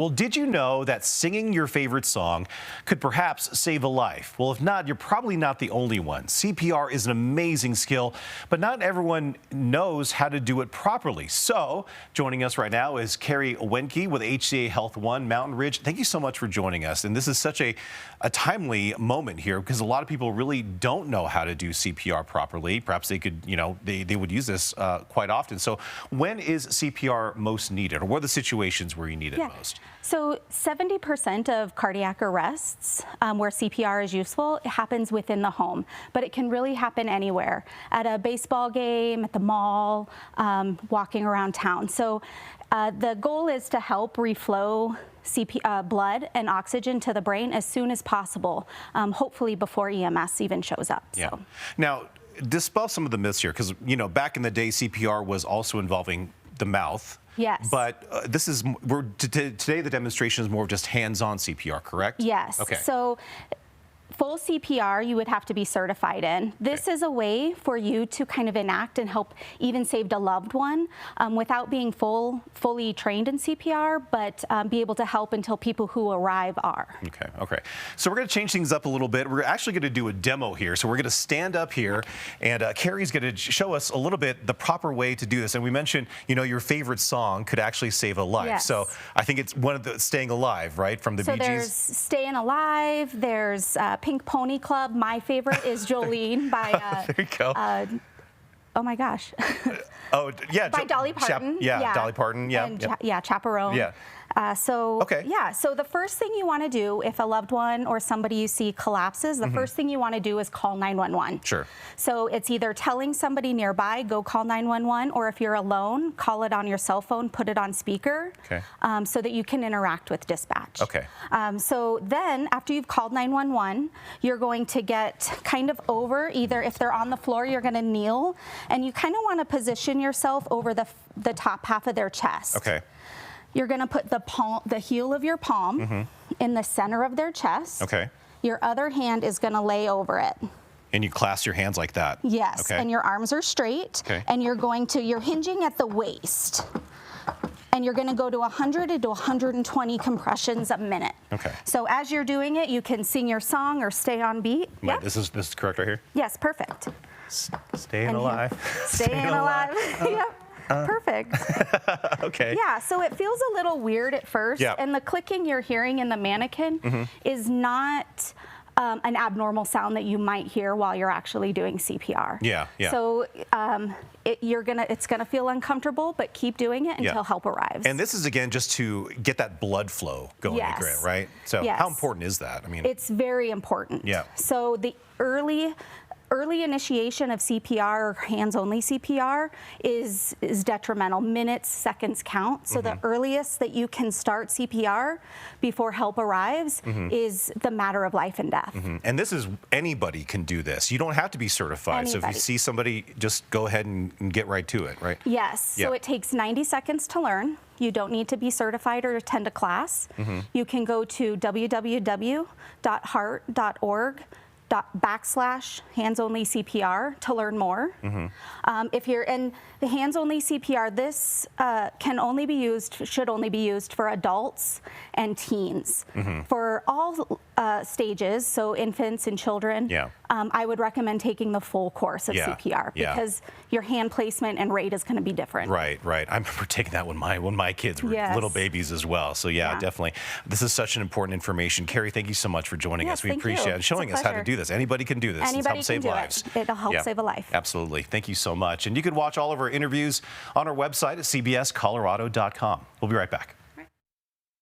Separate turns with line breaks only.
Well, did you know that singing your favorite song could perhaps save a life? Well, if not, you're probably not the only one. CPR is an amazing skill, but not everyone knows how to do it properly. So, joining us right now is Kerri Renke with HCA HealthONE Mountain Ridge. Thank you so much for joining us. And this is such a timely moment here because a lot of people really don't know how to do CPR properly. Perhaps they could, they would use this quite often. So, when is CPR most needed, or what are the situations where you need it most?
So 70% of cardiac arrests where CPR is useful, it happens within the home, but it can really happen anywhere, at a baseball game, at the mall, walking around town. So the goal is to help reflow blood and oxygen to the brain as soon as possible, hopefully before EMS even shows up.
Yeah. So. Now, dispel some of the myths here, because back in the day, CPR was also involving the mouth.
Yes.
But today the demonstration is more of just hands-on CPR, correct?
Yes.
Okay.
So full CPR you would have to be certified in. This is a way for you to kind of enact and help even save a loved one without being fully trained in CPR, but be able to help until people who arrive are.
Okay. So we're going to change things up a little bit. We're actually going to do a demo here. So we're going to stand up here, and Kerri's going to show us a little bit the proper way to do this. And we mentioned, your favorite song could actually save a life.
Yes.
So I think it's one of the Staying Alive, right, from the Bee Gees?
So there's Staying Alive, there's Pink Pony Club. My favorite is Jolene by
there you go.
Oh my gosh.
Oh yeah,
by Dolly Parton.
Dolly Parton. Yeah,
and Chaperone.
Yeah.
So the first thing you want to do if a loved one or somebody you see collapses, the first thing you want to do is call 911.
Sure.
So it's either telling somebody nearby, go call 911, or if you're alone, call it on your cell phone, put it on speaker, so that you can interact with dispatch.
Okay.
So then after you've called 911, you're going to get kind of over, either if they're on the floor, you're going to kneel, and you kind of want to position yourself over the top half of their chest.
Okay.
You're going to put the heel of your palm in the center of their chest.
Okay.
Your other hand is going to lay over it.
And you clasp your hands like that.
Yes.
Okay.
And your arms are straight.
Okay.
And you're hinging at the waist. And you're going to go to 100 to 120 compressions a minute.
Okay.
So as you're doing it, you can sing your song or stay on beat.
Wait, this is correct right here?
Yes, perfect.
Staying alive.
Staying alive. Yep. Perfect.
Okay.
Yeah, so it feels a little weird at first, and the clicking you're hearing in the mannequin is not an abnormal sound that you might hear while you're actually doing CPR.
Yeah.
So it's gonna feel uncomfortable, but keep doing it until help arrives.
And this is again just to get that blood flow going, right? So how important is that? I mean,
it's very important.
Yeah.
So the early initiation of CPR or hands-only CPR is detrimental. Minutes, seconds count. So the earliest that you can start CPR before help arrives is the matter of life and death.
And this is, anybody can do this. You don't have to be certified.
Anybody.
So if you see somebody, just go ahead and get right to it, right?
Yes. So it takes 90 seconds to learn. You don't need to be certified or attend a class. You can go to www.heart.org/hands-only CPR to learn more. If you're in the hands-only CPR, this should only be used for adults and teens. For all stages, so infants and children, I would recommend taking the full course of CPR because your hand placement and rate is going to be different.
Right. I remember taking that when my kids were little babies as well. So definitely. This is such an important information. Kerri, thank you so much for joining us. We appreciate it. Showing us how to do this. Anybody can do this.
Anybody
It's help save lives.
It'll help save a life.
Absolutely. Thank you so much. And you can watch all of our interviews on our website at cbscolorado.com. We'll be right back.